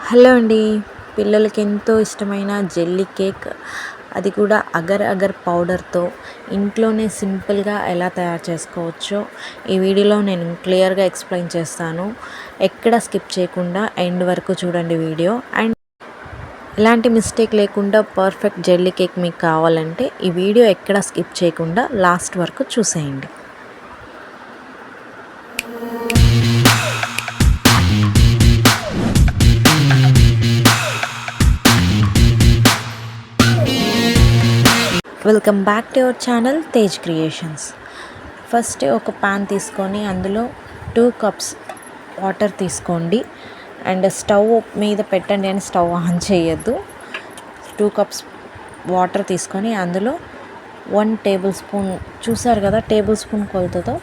Hello అండి. పిల్లలకి ఎంతో ఇష్టమైన జెల్లీ కేక్, అది కూడా అగర్ అగర్ పౌడర్తో ఇంట్లోనే సింపుల్గా ఎలా తయారు చేసుకోవచ్చో ఈ వీడియోలో నేను క్లియర్గా ఎక్స్ప్లెయిన్ చేస్తాను. ఎక్కడ స్కిప్ చేయకుండా ఎండ్ వరకు చూడండి వీడియో. అండ్ ఎలాంటి మిస్టేక్ లేకుండా పర్ఫెక్ట్ జెల్లీ కేక్ మీకు కావాలంటే ఈ వీడియో ఎక్కడ స్కిప్ చేయకుండా లాస్ట్ వరకు చూసేయండి. Welcome back to our channel Tej creations. First ఒక పాన్ తీసుకొని అందులో 2 కప్స్ వాటర్ తీసుకోండి. అండ్ స్టవ్ మీద పెట్టండి అని స్టవ్ ఆన్ చేయొద్దు. 2 కప్స్ వాటర్ తీసుకొని అందులో 1 టేబుల్ స్పూన్, చూసారు కదా టేబుల్ స్పూన్ కొలతతో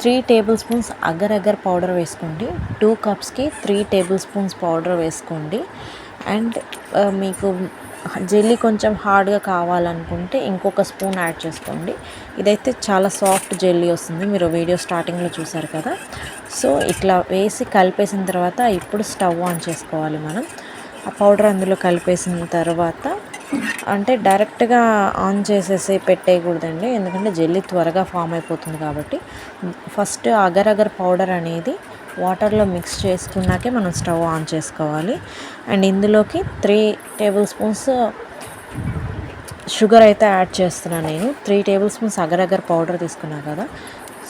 3 tablespoons agar agar powder వేసుకోండి. 2 కప్స్కి 3 టేబుల్ స్పూన్స్ పౌడర్ వేసుకోండి. అండ్ మీకు జెల్లీ కొంచెం హార్డ్గా కావాలనుకుంటే ఇంకొక స్పూన్ యాడ్ చేసుకోండి. ఇదైతే చాలా సాఫ్ట్ జెల్లీ వస్తుంది, మీరు వీడియో స్టార్టింగ్లో చూసారు కదా. సో ఇట్లా వేసి కలిపేసిన తర్వాత ఇప్పుడు స్టవ్ ఆన్ చేసుకోవాలి. మనం ఆ పౌడర్ అందులో కలిపేసిన తర్వాత, అంటే డైరెక్ట్గా ఆన్ చేసేసి పెట్టేయకూడదండి, ఎందుకంటే జెల్లీ త్వరగా ఫామ్ అయిపోతుంది కాబట్టి. ఫస్ట్ అగర్ అగర్ పౌడర్ అనేది వాటర్లో మిక్స్ చేసుకున్నాకే మనం స్టవ్ ఆన్ చేసుకోవాలి. అండ్ ఇందులోకి 3 టేబుల్ స్పూన్స్ షుగర్ అయితే యాడ్ చేస్తున్నాను నేను. 3 tablespoons agar agar powder తీసుకున్నా కదా.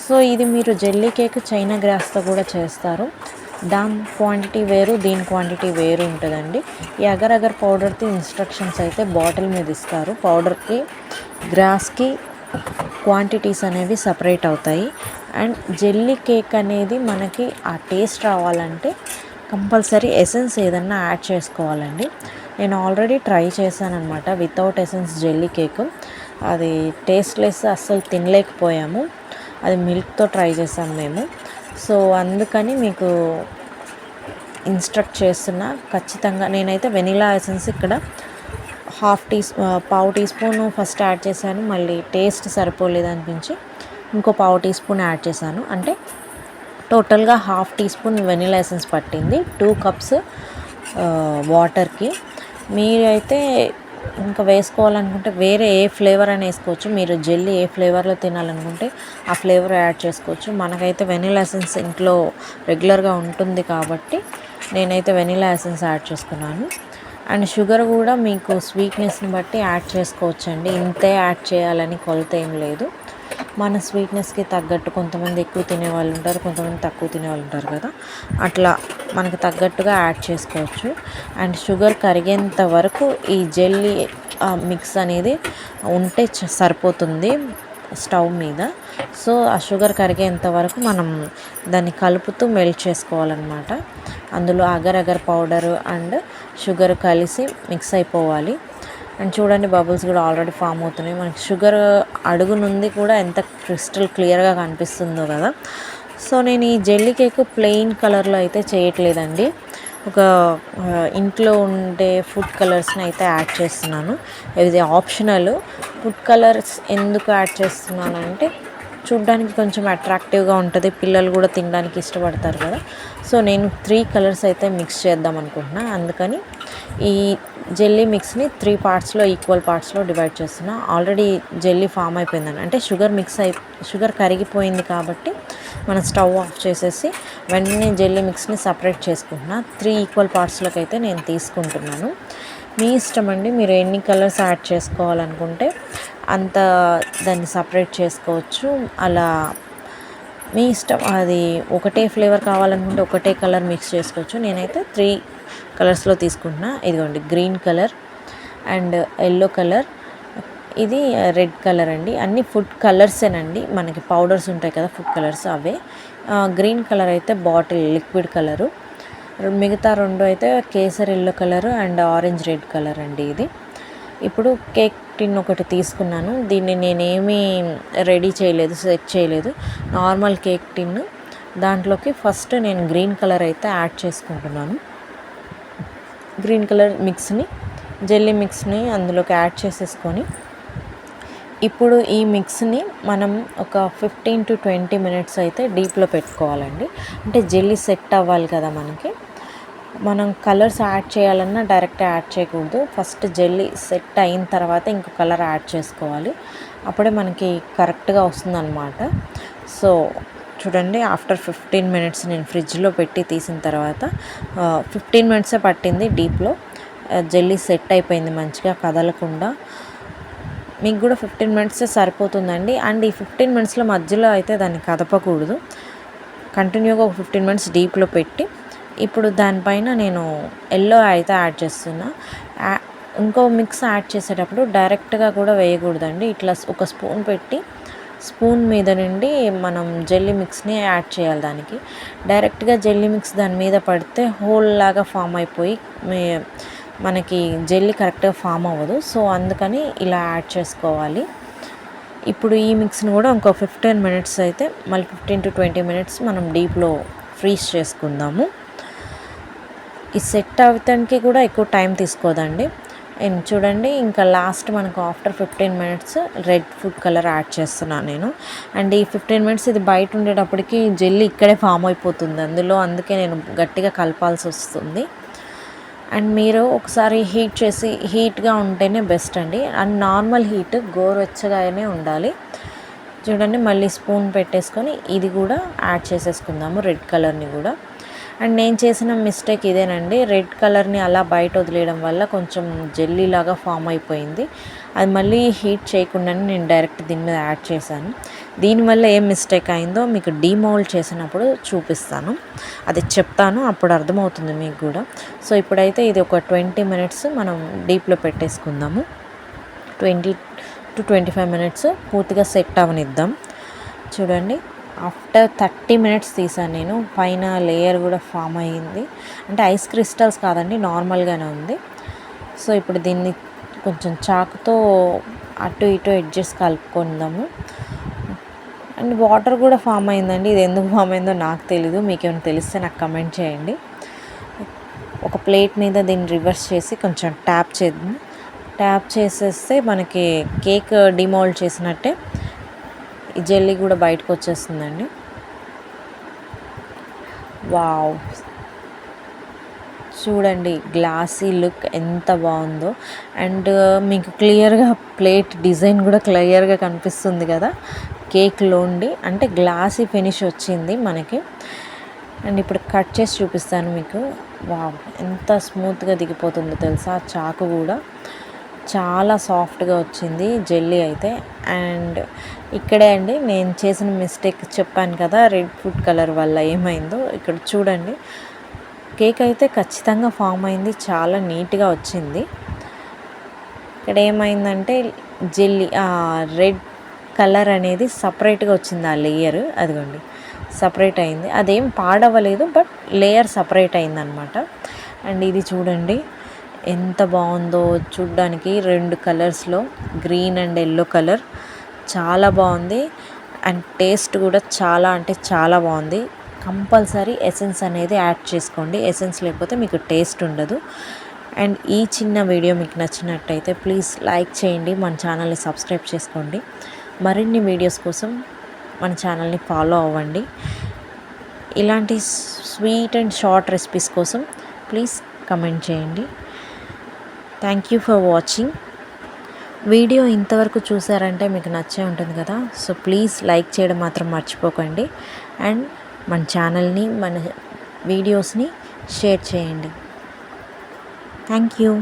సో ఇది మీరు జెల్లీ కేక్ చైనా గ్రాస్తో కూడా చేస్తారు, దాని క్వాంటిటీ వేరు, దీని క్వాంటిటీ వేరు ఉంటుందండి. ఈ అగర్ అగర్ పౌడర్కి ఇన్స్ట్రక్షన్స్ అయితే బాటిల్ మీద ఇస్తారు. పౌడర్కి గ్రాస్కి క్వాంటిటీస్ అనేవి సపరేట్ అవుతాయి. అండ్ జెల్లీ కేక్ అనేది మనకి ఆ టేస్ట్ రావాలంటే కంపల్సరీ ఎసెన్స్ ఏదన్నా యాడ్ చేసుకోవాలండి. నేను ఆల్రెడీ ట్రై చేశాను అనమాట వితౌట్ ఎసెన్స్ జెల్లీ కేక్. అది టేస్ట్లెస్, అస్సలు తినలేకపోయాము. అది మిల్క్తో ట్రై చేసాం మేము. సో అందుకని మీకు ఇన్స్ట్రక్ట్ చేస్తున్నా. ఖచ్చితంగా నేనైతే వెనిలా ఎసెన్స్ ఇక్కడ పావు టీ స్పూన్ ఫస్ట్ యాడ్ చేశాను. మళ్ళీ టేస్ట్ సరిపోలేదు అనిపించి ఇంకో పావు టీ స్పూన్ యాడ్ చేశాను. అంటే టోటల్గా half teaspoon vanilla essence పట్టింది 2 కప్స్ వాటర్కి. మీరైతే ఇంకా వేసుకోవాలనుకుంటే వేరే ఏ ఫ్లేవర్ అయినా వేసుకోవచ్చు. మీరు జెల్లీ ఏ ఫ్లేవర్లో తినాలనుకుంటే ఆ ఫ్లేవర్ యాడ్ చేసుకోవచ్చు. మనకైతే వెనిలా ఎసెన్స్ ఇంట్లో రెగ్యులర్గా ఉంటుంది కాబట్టి నేనైతే వెనిలా ఎసెన్స్ యాడ్ చేసుకున్నాను. అండ్ షుగర్ కూడా మీకు స్వీట్నెస్ని బట్టి యాడ్ చేసుకోవచ్చండి. ఇంతే యాడ్ చేయాలని కొలత ఏం లేదు. మన స్వీట్నెస్కి తగ్గట్టు, కొంతమంది ఎక్కువ తినేవాళ్ళు ఉంటారు, కొంతమంది తక్కువ తినేవాళ్ళు ఉంటారు కదా, అట్లా మనకు తగ్గట్టుగా యాడ్ చేసుకోవచ్చు. అండ్ షుగర్ కరిగేంత వరకు ఈ జెల్లీ మిక్స్ అనేది ఉంటే సరిపోతుంది స్టవ్ మీద. సో ఆ షుగర్ కరిగేంత వరకు మనం దాన్ని కలుపుతూ మెల్ట్ చేసుకోవాలన్నమాట. అందులో agar agar powder and sugar కలిసి మిక్స్ అయిపోవాలి. అండ్ చూడండి బబుల్స్ కూడా ఆల్రెడీ ఫామ్ అవుతున్నాయి. మనకి షుగర్ అడుగు నుండి కూడా ఎంత క్రిస్టల్ క్లియర్గా కనిపిస్తుందో కదా. సో నేను ఈ జెల్లీ కేక్ ప్లెయిన్ కలర్లో అయితే చేయట్లేదండి, ఒక ఇంట్లో ఉండే ఫుడ్ కలర్స్ని అయితే యాడ్ చేస్తున్నాను. ఇది ఆప్షనల్. ఫుడ్ కలర్స్ ఎందుకు యాడ్ చేస్తున్నాను అంటే చూడ్డానికి కొంచెం అట్రాక్టివ్గా ఉంటుంది, పిల్లలు కూడా తినడానికి ఇష్టపడతారు కదా. సో నేను 3 కలర్స్ అయితే మిక్స్ చేద్దాం అనుకుంటున్నా. అందుకని ఈ జెల్లీ మిక్స్ని 3 పార్ట్స్లో ఈక్వల్ పార్ట్స్లో డివైడ్ చేస్తున్నా. ఆల్రెడీ జెల్లీ ఫామ్ అయిపోయిందని, అంటే షుగర్ కరిగిపోయింది కాబట్టి మనం స్టవ్ ఆఫ్ చేసేసి వెంటనే జెల్లీ మిక్స్ని సపరేట్ చేసుకుంటున్నా. 3 ఈక్వల్ పార్ట్స్లోకి అయితే నేను తీసుకుంటున్నాను. మీ ఇష్టం అండి, మీరు ఎన్ని కలర్స్ యాడ్ చేసుకోవాలనుకుంటే అంత దాన్ని సపరేట్ చేసుకోవచ్చు. అలా మీ ఇష్టం, అది ఒకటే ఫ్లేవర్ కావాలనుకుంటే ఒకటే కలర్ మిక్స్ చేసుకోవచ్చు. నేనైతే 3 కలర్స్లో తీసుకుంటున్నా. ఇదిగోండి green colour and yellow colour, ఇది రెడ్ కలర్ అండి. అన్ని ఫుడ్ కలర్సేనండి, మనకి పౌడర్స్ ఉంటాయి కదా ఫుడ్ కలర్స్, అవే. గ్రీన్ కలర్ అయితే బాటిల్ లిక్విడ్ కలరు, మిగతా 2 అయితే kesar yellow colour and orange red colour అండి. ఇది ఇప్పుడు కేక్ టిన్ ఒకటి తీసుకున్నాను. దీన్ని నేనేమీ రెడీ చేయలేదు, సెట్ చేయలేదు, నార్మల్ కేక్ టిన్. దాంట్లోకి ఫస్ట్ నేను గ్రీన్ కలర్ అయితే యాడ్ చేసుకుంటున్నాను. గ్రీన్ కలర్ మిక్స్ని, జెల్లీ మిక్స్ని అందులోకి యాడ్ చేసేసుకొని ఇప్పుడు ఈ మిక్స్ని మనం ఒక 15 to 20 మినిట్స్ అయితే డీప్లో పెట్టుకోవాలండి. అంటే జెల్లీ సెట్ అవ్వాలి కదా మనకి. మనం కలర్స్ యాడ్ చేయాలన్నా డైరెక్ట్ యాడ్ చేయకూడదు. ఫస్ట్ జెల్లీ సెట్ అయిన తర్వాత ఇంకో కలర్ యాడ్ చేసుకోవాలి. అప్పుడే మనకి కరెక్ట్గా వస్తుందన్నమాట. సో చూడండి, ఆఫ్టర్ 15 మినిట్స్ నేను ఫ్రిడ్జ్లో పెట్టి తీసిన తర్వాత 15 మినిట్సే పట్టింది డీప్లో. జెల్లీ సెట్ అయిపోయింది మంచిగా కదలకుండా. మీకు కూడా 15 మినిట్సే సరిపోతుందండి. అండ్ ఈ 15 మినిట్స్లో మధ్యలో అయితే దాన్ని కదపకూడదు. కంటిన్యూగా ఒక 15 మినిట్స్ డీప్లో పెట్టి ఇప్పుడు దానిపైన నేను ఎల్లో అయితే యాడ్ చేస్తున్నా. ఇంకో మిక్స్ యాడ్ చేసేటప్పుడు డైరెక్ట్గా కూడా వేయకూడదండి. ఇట్లా ఒక స్పూన్ పెట్టి స్పూన్ మీద నుండి మనం జెల్లీ మిక్స్ని యాడ్ చేయాలి. దానికి డైరెక్ట్గా జెల్లీ మిక్స్ దాని మీద పడితే హోల్ లాగా ఫామ్ అయిపోయి మనకి జెల్లీ కరెక్ట్గా ఫామ్ అవ్వదు. సో అందుకని ఇలా యాడ్ చేసుకోవాలి. ఇప్పుడు ఈ మిక్స్ని కూడా ఇంకో 15 మినిట్స్ అయితే మళ్ళీ 15 to 20 మినిట్స్ మనం డీప్లో ఫ్రీజ్ చేసుకుందాము. ఈ సెట్ అవ్వటానికి కూడా ఎక్కువ టైం తీసుకోదండి. అండ్ చూడండి, ఇంకా లాస్ట్ మనకు after 15 minutes red food colour add చేస్తున్నాను నేను. అండ్ ఈ 15 మినిట్స్ ఇది బయట ఉండేటప్పటికి జెల్లీ ఇక్కడే ఫామ్ అయిపోతుంది అందులో. అందుకే నేను గట్టిగా కలపాల్సి వస్తుంది. అండ్ మీరు ఒకసారి హీట్ చేసి, హీట్గా ఉంటేనే బెస్ట్ అండి. అండ్ నార్మల్ హీట్ గోరువెచ్చగానే ఉండాలి. చూడండి, మళ్ళీ స్పూన్ పెట్టేసుకొని ఇది కూడా యాడ్ చేసేసుకుందాము, రెడ్ కలర్ని కూడా. అండ్ నేను చేసిన మిస్టేక్ ఇదేనండి, రెడ్ కలర్ని అలా బయట వదిలేయడం వల్ల కొంచెం జెల్లీ లాగా ఫామ్ అయిపోయింది. అది మళ్ళీ హీట్ చేయకుండానే నేను డైరెక్ట్ దీని మీద యాడ్ చేశాను. దీనివల్ల ఏం మిస్టేక్ అయిందో మీకు డీమౌల్డ్ చేసినప్పుడు చూపిస్తాను, అది చెప్తాను, అప్పుడు అర్థమవుతుంది మీకు కూడా. సో ఇప్పుడైతే ఇది ఒక 20 మినిట్స్ మనం డీప్లో పెట్టేసుకుందాము. 20 to 25 మినిట్స్ పూర్తిగా సెట్ అవనిద్దాం. చూడండి, ఆఫ్టర్ 30 మినిట్స్ తీసాను నేను. పైన లేయర్ కూడా ఫామ్ అయ్యింది. అంటే ఐస్ క్రిస్టల్స్ కాదండి, నార్మల్గానే ఉంది. సో ఇప్పుడు దీన్ని కొంచెం చాకుతో అటు ఇటు ఎడ్జెస్ కలుపుకుందాము. అండ్ వాటర్ కూడా ఫామ్ అయిందండి. ఇది ఎందుకు ఫామ్ అయిందో నాకు తెలీదు, మీకేమైనా తెలిస్తే నాకు కమెంట్ చేయండి. ఒక ప్లేట్ మీద దీన్ని రివర్స్ చేసి కొంచెం ట్యాప్ చేద్దాం. ట్యాప్ చేసేస్తే మనకి కేక్ డిమోల్డ్ చేసినట్టే ఈ జెల్లీ కూడా బయటకు వచ్చేస్తుందండి. వావ్, చూడండి గ్లాసీ లుక్ ఎంత బాగుందో. అండ్ మీకు క్లియర్గా ప్లేట్ డిజైన్ కూడా క్లియర్గా కనిపిస్తుంది కదా కేక్లోండి. అంటే గ్లాసీ ఫినిష్ వచ్చింది మనకి. అండ్ ఇప్పుడు కట్ చేసి చూపిస్తాను మీకు. వావ్, ఎంత స్మూత్గా దిగిపోతుందో తెలుసా. చాకు కూడా చాలా సాఫ్ట్గా వచ్చింది జెల్లీ అయితే. అండ్ ఇక్కడే అండి నేను చేసిన మిస్టేక్ చెప్పాను కదా, రెడ్ ఫుడ్ కలర్ వల్ల ఏమైందో. ఇక్కడ చూడండి, కేక్ అయితే ఖచ్చితంగా ఫామ్ అయింది, చాలా నీట్గా వచ్చింది. ఇక్కడ ఏమైందంటే జెల్లీ రెడ్ కలర్ అనేది సపరేట్గా వచ్చింది, ఆ లేయర్ అదిగోండి సపరేట్ అయింది. అదేం పాడవలేదు, బట్ లేయర్ సపరేట్ అయిందనమాట. అండ్ ఇది చూడండి ఎంత బాగుందో చూడ్డానికి, 2 కలర్స్లో గ్రీన్ అండ్ ఎల్లో కలర్, చాలా బాగుంది. అండ్ టేస్ట్ కూడా చాలా అంటే చాలా బాగుంది. కంపల్సరీ ఎసెన్స్ అనేది యాడ్ చేసుకోండి, ఎసెన్స్ లేకపోతే మీకు టేస్ట్ ఉండదు. అండ్ ఈ చిన్న వీడియో మీకు నచ్చినట్టయితే ప్లీజ్ లైక్ చేయండి, మన ఛానల్ని సబ్స్క్రైబ్ చేసుకోండి. మరిన్ని వీడియోస్ కోసం మన ఛానల్ని ఫాలో అవ్వండి. ఇలాంటి స్వీట్ అండ్ షార్ట్ రెసిపీస్ కోసం ప్లీజ్ కమెంట్ చేయండి. Thank you for watching. Video ఇంతవరకు చూసారంటే మీకు నచ్చే ఉంటుంది కదా. సో ప్లీజ్ లైక్ చేయడం మాత్రం మర్చిపోకండి. అండ్ మన ఛానల్ని, మన వీడియోస్ని షేర్ చేయండి. Thank you.